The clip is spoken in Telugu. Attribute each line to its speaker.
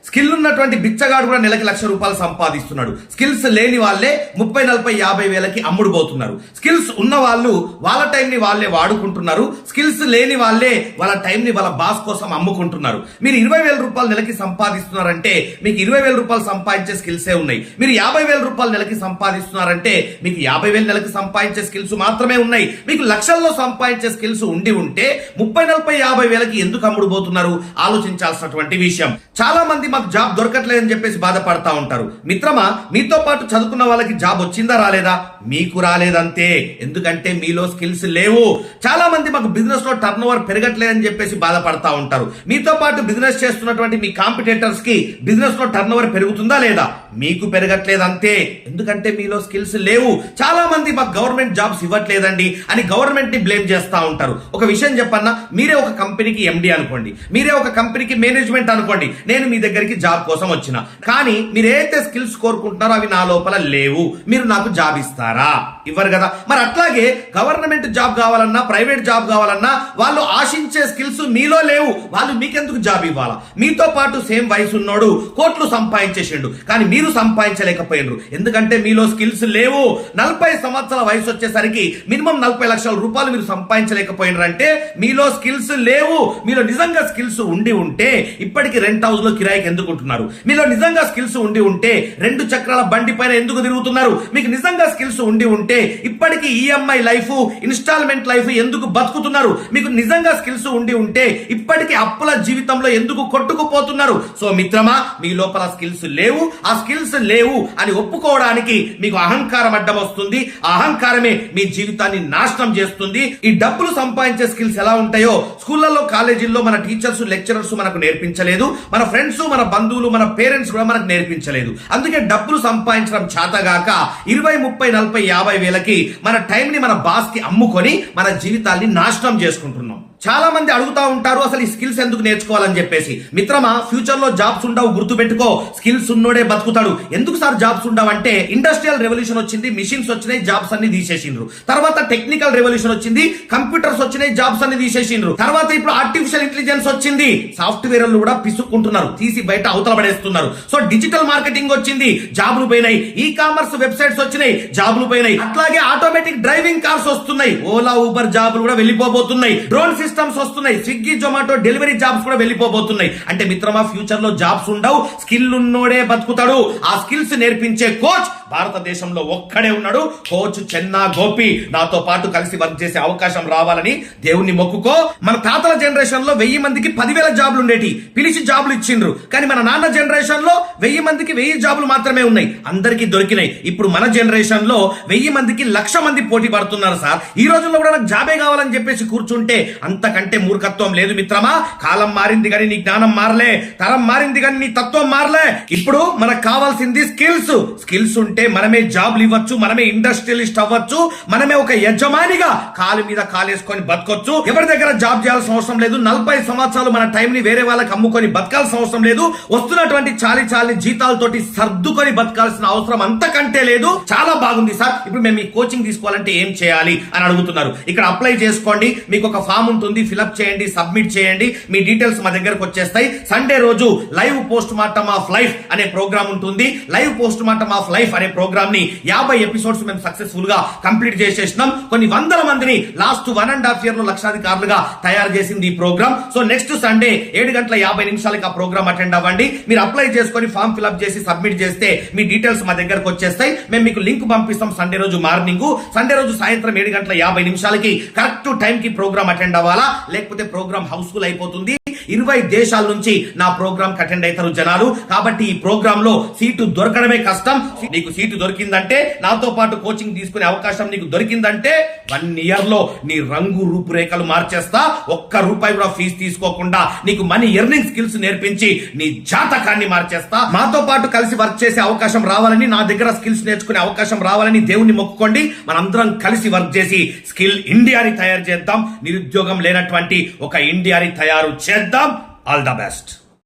Speaker 1: స్కిల్ ఉన్నటువంటి బిచ్చగాడు కూడా నెలకి ₹1,00,000 సంపాదిస్తున్నాడు. స్కిల్స్ లేని వాళ్ళే 30, 40, 50 వేలకి అమ్ముడుపోతున్నారు. స్కిల్స్ ఉన్న వాళ్ళు వాళ్ళ టైంని వాళ్ళే వాడుకుంటున్నారు. స్కిల్స్ లేని వాళ్ళే వాళ్ళ టైంని వాళ్ళ బాస్ కోసం అమ్ముకుంటున్నారు. మీరు ₹20,000 నెలకి సంపాదిస్తున్నారంటే మీకు ₹20,000 సంపాదించే స్కిల్సే ఉన్నాయి. మీరు ₹50,000 నెలకి సంపాదిస్తున్నారంటే మీకు 50,000 నెలకి సంపాదించే స్కిల్స్ మాత్రమే ఉన్నాయి. మీకు లక్షల్లో సంపాదించే స్కిల్స్ ఉండి ఉంటే 30, 40, 50 వేలకి ఎందుకు అమ్ముడుపోతున్నారు? ఆలోచించాల్సినటువంటి విషయం. చాలా మంది మాకు జాబ్ దొరకట్లేదని చెప్పేసి బాధపడతా ఉంటారు. మిత్రమా, మీతో పాటు చదువుకున్న వాళ్ళకి జాబ్ వచ్చిందా రాలేదా? మీకు రాలేదంతే. ఎందుకంటే మీలో స్కిల్స్ లేవు. చాలా మంది మాకు బిజినెస్ లో టర్న్ ఓవర్ పెరగట్లేదని చెప్పేసి బాధపడతా ఉంటారు. మీతో పాటు బిజినెస్ చేస్తున్నటువంటి మీ కాంపిటేటర్స్ కి బిజినెస్ లో టర్న్ ఓవర్ పెరుగుతుందా లేదా? మీకు పెరగట్లేదు అంతే. ఎందుకంటే మీలో స్కిల్స్ లేవు. చాలా మంది మాకు గవర్నమెంట్ జాబ్స్ ఇవ్వట్లేదండి అని గవర్నమెంట్ ని బ్లేమ్ చేస్తా ఉంటారు. ఒక విషయం చెప్పన్నా, మీరే ఒక కంపెనీకి ఎండి అనుకోండి, మీరే ఒక కంపెనీకి మేనేజ్మెంట్ అనుకోండి. నేను మీ దగ్గరికి జాబ్ కోసం వచ్చిన, కానీ మీరు ఏదైతే స్కిల్స్ కోరుకుంటున్నారో అవి నా లోపల లేవు. మీరు నాకు జాబ్ ఇస్తారా? ఇవ్వరు కదా. మరి అట్లాగే గవర్నమెంట్ జాబ్ కావాలన్నా ప్రైవేట్ జాబ్ కావాలన్నా వాళ్ళు ఆశించే స్కిల్స్ మీలో లేవు. వాళ్ళు మీకెందుకు జాబ్ ఇవ్వాలా? మీతో పాటు సేమ్ వయసు ఉన్నోడు కోట్లు సంపాదించేసిండు, కానీ మీరు సంపాదించలేకపోయినరు. ఎందుకంటే మీలో స్కిల్స్ లేవు. 40 సంవత్సరాల వయసు వచ్చేసరికి మినిమం ₹40,00,000 మీరు సంపాదించలేకపోయినారంటే మీలో స్కిల్స్ లేవు. మీలో నిజంగా స్కిల్స్ ఉండి ఉంటే ఇప్పటికి రెంట్ హౌస్ లో కిరాయికి ఎందుకు ఉంటున్నారు? మీలో నిజంగా స్కిల్స్ ఉండి ఉంటే 2 చక్రాల బండి పైన ఎందుకు తిరుగుతున్నారు? మీకు నిజంగా స్కిల్స్ ఉండి ఉంటే ఇప్పటికి ఈఎంఐ లైఫ్, ఇన్స్టాల్మెంట్ లైఫ్ ఎందుకు బతుకుతున్నారు? మీకు నిజంగా స్కిల్స్ ఉండి ఉంటే ఇప్పటికి అప్పుల జీవితంలో ఎందుకు కొట్టుకుపోతున్నారు? సో మిత్రమా, మీ లోపల స్కిల్స్ లేవు. ఆ స్కిల్స్ లేవు అని ఒప్పుకోవడానికి మీకు అహంకారం అడ్డం వస్తుంది. ఆ అహంకారమే మీ జీవితాన్ని నాశనం చేస్తుంది. ఈ డబ్బులు సంపాదించే స్కిల్స్ ఎలా ఉంటాయో స్కూళ్లలో, కాలేజీల్లో మన టీచర్స్, లెక్చరర్స్ మనకు నేర్పించలేదు. మన ఫ్రెండ్స్, మన బంధువులు, మన పేరెంట్స్ కూడా మనకు నేర్పించలేదు. అందుకే డబ్బులు సంపాదించడం చేతగాక 20, 30, 40, 50 వేలకి మన టైం ని మన బాస్ కి అమ్ముకొని మన జీవితాన్ని నాశనం చేసుకుంటున్నాం. చాలా మంది అడుగుతా ఉంటారు అసలు ఈ స్కిల్స్ ఎందుకు నేర్చుకోవాలని చెప్పేసి. మిత్రమా, ఫ్యూచర్ లో జాబ్స్ ఉండవు, గుర్తు పెట్టుకో. స్కిల్స్ ఉన్నోడే బతుకుతాడు. ఎందుకు సార్ జాబ్స్ ఉండవు అంటే, ఇండస్ట్రియల్ రెవల్యూషన్ వచ్చింది, మిషన్స్ వచ్చినాయి, జాబ్స్ అన్ని తీసేసిండ్రు. తర్వాత టెక్నికల్ రెవల్యూషన్ వచ్చింది, కంప్యూటర్స్ వచ్చినాయి, జాబ్స్ అన్ని తీసేసిండ్రు. తర్వాత ఇప్పుడు ఆర్టిఫిషియల్ ఇంటెలిజెన్స్ వచ్చింది, సాఫ్ట్వేర్ కూడా పిసుక్కుంటున్నారు, తీసి బయట అవతల పడేస్తున్నారు. సో డిజిటల్ మార్కెటింగ్ వచ్చింది, జాబులు పోయినాయి. ఈ కామర్స్ వెబ్సైట్స్ వచ్చినాయి, జాబులు పోయినాయి. అట్లాగే ఆటోమేటిక్ డ్రైవింగ్ కార్స్ వస్తున్నాయి, ఓలా, ఊబర్ జాబులు కూడా వెళ్ళిపోబోతున్నాయి. డ్రోన్ సిస్టమ్స్ వస్తున్నాయి, స్విగ్గీ, జొమాటో డెలివరీ జాబ్స్ కూడా వెళ్ళిపోబోతున్నాయి. అంటే మిత్రమా, ఫ్యూచర్ లో జాబ్స్ ఉండవు, స్కిల్ ఉన్నోడే బతుకుతాడు. ఆ స్కిల్స్ నేర్పించే కోచ్ భారతదేశంలో ఒక్కడే ఉన్నాడు. కోచ్ చెన్నా గోపి. నాతో పాటు కలిసి వర్క్ చేసే అవకాశం రావాలని దేవుణ్ణి మొక్కుకో. మన తాతల జనరేషన్ లో 1000 మందికి 10,000 జాబులు ఉండేటి, పిలిచి జాబులు ఇచ్చిండ్రు. కానీ మన నాన్న జనరేషన్ లో 1000 మందికి 1000 జాబులు మాత్రమే ఉన్నాయి, అందరికీ దొరికినాయి. ఇప్పుడు మన జనరేషన్ లో 1000 మందికి 1,00,000 మంది పోటీ పడుతున్నారు. సార్, ఈ రోజుల్లో కూడా నాకు జాబే కావాలని చెప్పేసి కూర్చుంటే అంతకంటే మూర్ఖత్వం లేదు మిత్రమా. కాలం మారింది కానీ నీ జ్ఞానం మారలే, తరం మారింది కానీ నీ తత్వం మారలే. ఇప్పుడు మనకు కావాల్సింది స్కిల్స్. స్కిల్స్ ఉంటే మనమే జాబ్లు ఇవ్వచ్చు, మనమే ఇండస్ట్రియలిస్ట్ అవ్వచ్చు, మనమే ఒక యజమానిగా కాలు మీద కాలేసుకొని బతకొచ్చు. ఎవరి దగ్గర జాబ్ చేయాల్సిన అవసరం లేదు. 40 సంవత్సరాలు మన టైం ని వేరే వాళ్ళకి అమ్ముకొని బతకాల్సిన అవసరం లేదు. వస్తున్నటువంటి చాలి జీతాలతోటి సర్దుకొని బతకాల్సిన అవసరం అంతకంటే లేదు. చాలా బాగుంది సార్, ఇప్పుడు మేము ఈ కోచింగ్ తీసుకోవాలంటే ఏం చేయాలి అని అడుగుతున్నారు. ఇక్కడ అప్లై చేసుకోండి, మీకు ఒక ఫామ్ ఉంటుంది, ఫిలప్ చేయండి, సబ్మిట్ చేయండి, మీ డీటెయిల్స్ మా దగ్గరకు వచ్చేస్తాయి. సండే రోజు live post mortem of life అనే ప్రోగ్రామ్ ఉంటుంది. Live post mortem of life అనే ప్రోగ్రామ్ ని 50 ఎపిసోడ్స్ మేము సక్సెస్ఫుల్ గా కంప్లీట్ చేసేసినాం. కొన్ని వందల మందిని లాస్ట్ 1.5 year లో లక్షాధికారులుగా తయారు చేసింది ఈ ప్రోగ్రామ్. సో నెక్స్ట్ సండే 7:50 ఆ ప్రోగ్రామ్ అటెండ్ అవ్వండి. మీరు అప్లై చేసుకొని ఫామ్ ఫిలప్ చేసి సబ్మిట్ చేస్తే మీ డీటెయిల్స్ మా దగ్గరకు వచ్చేస్తాయి. మేము మీకు లింక్ పంపిస్తాం. సండే రోజు మార్నింగ్, సండే రోజు సాయంత్రం 7:50 కరెక్ట్ టైం కి ప్రోగ్రామ్ అటెండ్ అవ్వాలా, లేకపోతే ప్రోగ్రామ్ హౌస్ఫుల్ అయిపోతుంది. 20 దేశాల నుంచి నా ప్రోగ్రామ్ అటెండ్ అవుతారు జనాలు. కాబట్టి ఈ ప్రోగ్రామ్ లో సీటు దొరకడమే కష్టం. నీకు సీటు దొరికిందంటే, నాతో పాటు కోచింగ్ తీసుకునే అవకాశం నీకు దొరికిందంటే 1 year లో నీ రంగు రూపురేఖలు మార్చేస్తా. ₹1 కూడా ఫీజు తీసుకోకుండా నీకు మనీ ఎర్నింగ్ స్కిల్స్ నేర్పించి నీ జాతకాన్ని మార్చేస్తా. మాతో పాటు కలిసి వర్క్ చేసే అవకాశం రావాలని, నా దగ్గర స్కిల్స్ నేర్చుకునే అవకాశం రావాలని దేవుణ్ణి మొక్కుకోండి. మనందరం కలిసి వర్క్ చేసి స్కిల్ ఇండియాని తయారు చేద్దాం. నిరుద్యోగం లేనటువంటి ఒక ఇండియాని తయారు చేద్దాం. All the best.